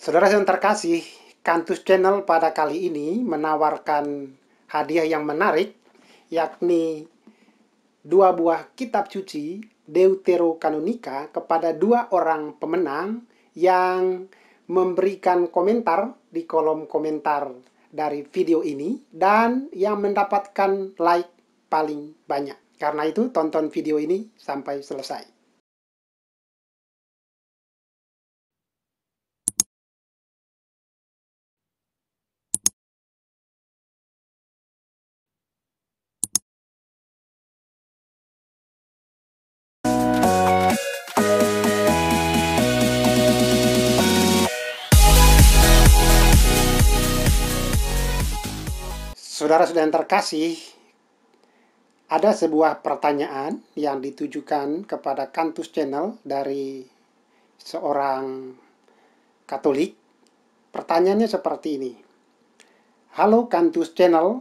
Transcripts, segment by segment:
Saudara yang terkasih, Kantus Channel pada kali ini menawarkan hadiah yang menarik, yakni 2 buah kitab suci Deuterokanonika kepada 2 orang pemenang yang memberikan komentar di kolom komentar dari video ini dan yang mendapatkan like paling banyak. Karena itu tonton video ini sampai selesai. Saudara-saudara yang terkasih, ada sebuah pertanyaan yang ditujukan kepada Kantus Channel dari seorang Katolik. Pertanyaannya seperti ini. Halo Kantus Channel,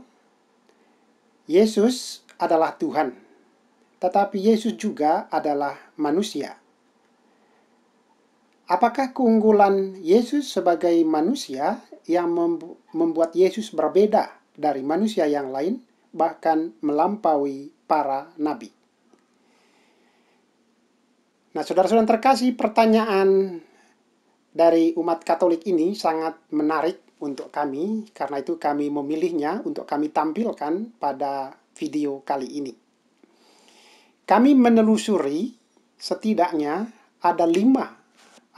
Yesus adalah Tuhan, tetapi Yesus juga adalah manusia. Apakah keunggulan Yesus sebagai manusia yang membuat Yesus berbeda dari manusia yang lain, bahkan melampaui para nabi? Nah, saudara-saudara terkasih, pertanyaan dari umat Katolik ini sangat menarik untuk kami, karena itu kami memilihnya untuk kami tampilkan pada video kali ini. Kami menelusuri setidaknya ada 5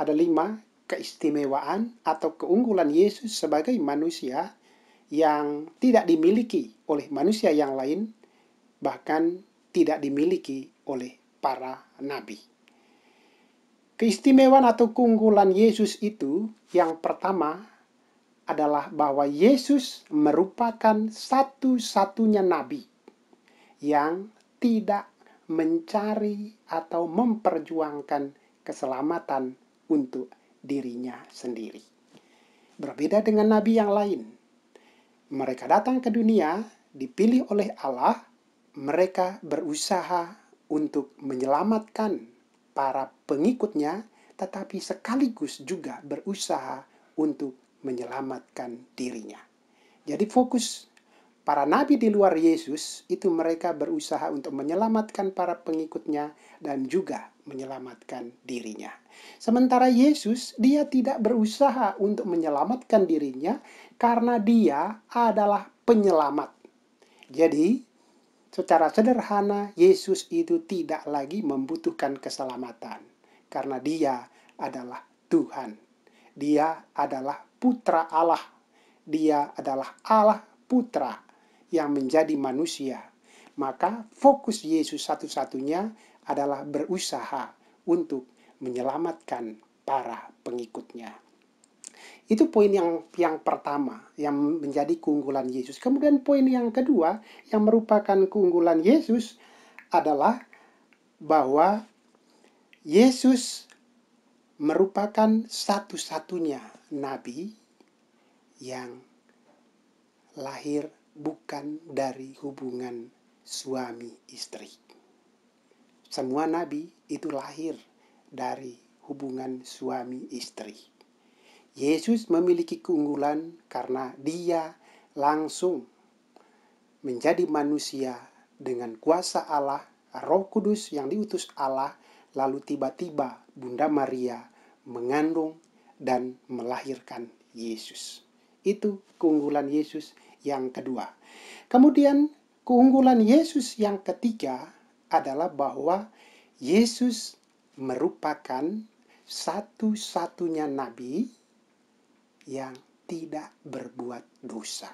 keistimewaan atau keunggulan Yesus sebagai manusia yang tidak dimiliki oleh manusia yang lain, bahkan tidak dimiliki oleh para nabi. Keistimewaan atau keunggulan Yesus itu yang pertama adalah bahwa Yesus merupakan satu-satunya nabi yang tidak mencari atau memperjuangkan keselamatan untuk dirinya sendiri. Berbeda dengan nabi yang lain. Mereka datang ke dunia, dipilih oleh Allah, mereka berusaha untuk menyelamatkan para pengikutnya, tetapi sekaligus juga berusaha untuk menyelamatkan dirinya. Jadi fokus para nabi di luar Yesus itu mereka berusaha untuk menyelamatkan para pengikutnya dan juga menyelamatkan dirinya. Sementara Yesus, dia tidak berusaha untuk menyelamatkan dirinya karena dia adalah penyelamat. Jadi, secara sederhana, Yesus itu tidak lagi membutuhkan keselamatan karena dia adalah Tuhan. Dia adalah putra Allah. Dia adalah Allah putra yang menjadi manusia. Maka fokus Yesus satu-satunya adalah berusaha untuk menyelamatkan para pengikutnya. Itu poin yang pertama yang menjadi keunggulan Yesus. Kemudian poin yang kedua yang merupakan keunggulan Yesus adalah bahwa Yesus merupakan satu-satunya nabi yang lahir bukan dari hubungan suami istri. Semua nabi itu lahir dari hubungan suami istri. Yesus memiliki keunggulan karena dia langsung menjadi manusia dengan kuasa Allah, Roh Kudus yang diutus Allah, lalu tiba-tiba Bunda Maria mengandung dan melahirkan Yesus. Itu keunggulan Yesus yang kedua. Kemudian keunggulan Yesus yang ketiga adalah bahwa Yesus merupakan satu-satunya nabi yang tidak berbuat dosa.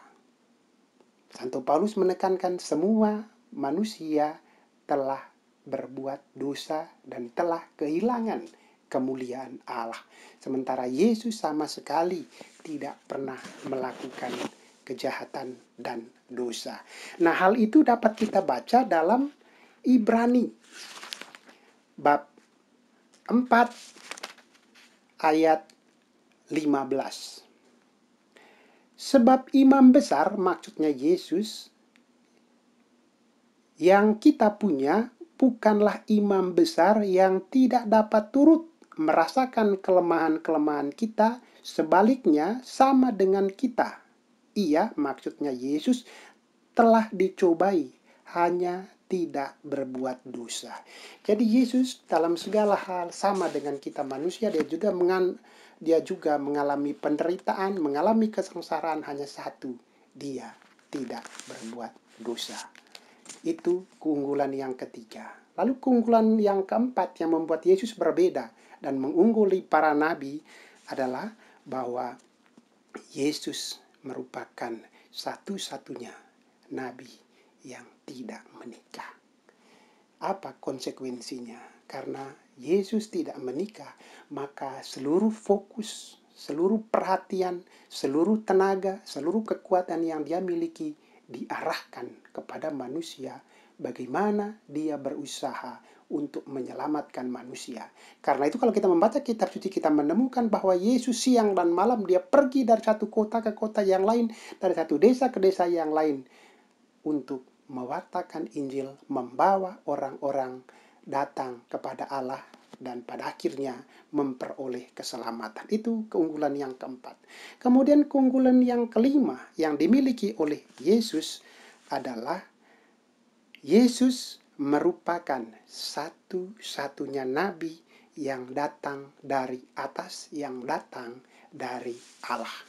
Santo Paulus menekankan semua manusia telah berbuat dosa dan telah kehilangan kemuliaan Allah. Sementara Yesus sama sekali tidak pernah melakukan kejahatan dan dosa. Nah, hal itu dapat kita baca dalam Ibrani bab 4 ayat 15. Sebab imam besar, maksudnya Yesus, yang kita punya bukanlah imam besar yang tidak dapat turut merasakan kelemahan-kelemahan kita, sebaliknya sama dengan kita. Ia, maksudnya Yesus, telah dicobai, hanya tidak berbuat dosa. Jadi Yesus dalam segala hal sama dengan kita manusia, dia juga mengalami penderitaan, mengalami kesengsaraan, hanya satu, dia tidak berbuat dosa. Itu keunggulan yang ketiga. Lalu keunggulan yang keempat yang membuat Yesus berbeda dan mengungguli para nabi adalah bahwa Yesus merupakan satu-satunya nabi yang tidak menikah. Apa konsekuensinya? Karena Yesus tidak menikah, maka seluruh fokus, seluruh perhatian, seluruh tenaga, seluruh kekuatan yang dia miliki diarahkan kepada manusia, bagaimana dia berusaha untuk menyelamatkan manusia. Karena itu kalau kita membaca kitab suci, kita menemukan bahwa Yesus siang dan malam dia pergi dari satu kota ke kota yang lain, dari satu desa ke desa yang lain, untuk mewartakan Injil, membawa orang-orang datang kepada Allah, dan pada akhirnya memperoleh keselamatan. Itu keunggulan yang keempat. Kemudian keunggulan yang kelima yang dimiliki oleh Yesus adalah Yesus merupakan satu-satunya nabi yang datang dari atas, yang datang dari Allah.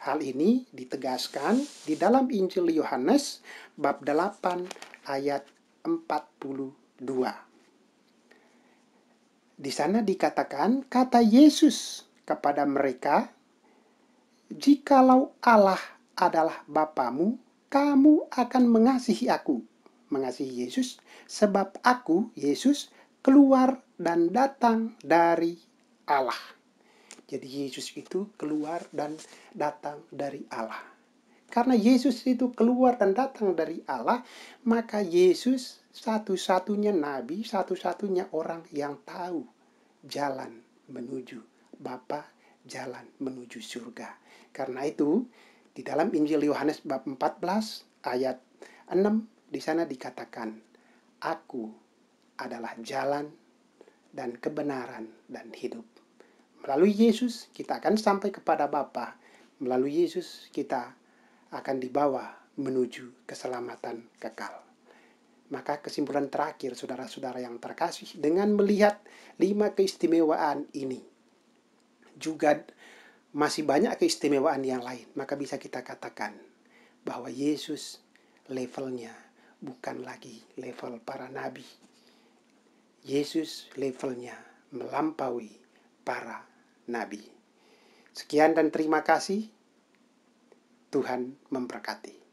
Hal ini ditegaskan di dalam Injil Yohanes bab 8 ayat 42. Di sana dikatakan, kata Yesus kepada mereka, "Jikalau Allah adalah Bapamu, kamu akan mengasihi aku." Mengasihi Yesus, sebab aku, Yesus, keluar dan datang dari Allah. Jadi Yesus itu keluar dan datang dari Allah. Karena Yesus itu keluar dan datang dari Allah, maka Yesus satu-satunya nabi, satu-satunya orang yang tahu jalan menuju Bapa, jalan menuju surga. Karena itu, di dalam Injil Yohanes bab 14 ayat 6, di sana dikatakan, "Aku adalah jalan dan kebenaran dan hidup." Melalui Yesus kita akan sampai kepada Bapa. Melalui Yesus kita akan dibawa menuju keselamatan kekal. Maka kesimpulan terakhir, saudara-saudara yang terkasih, dengan melihat 5 keistimewaan ini, juga masih banyak keistimewaan yang lain, maka bisa kita katakan bahwa Yesus levelnya bukan lagi level para nabi. Yesus levelnya melampaui para nabi. Sekian dan terima kasih. Tuhan memberkati.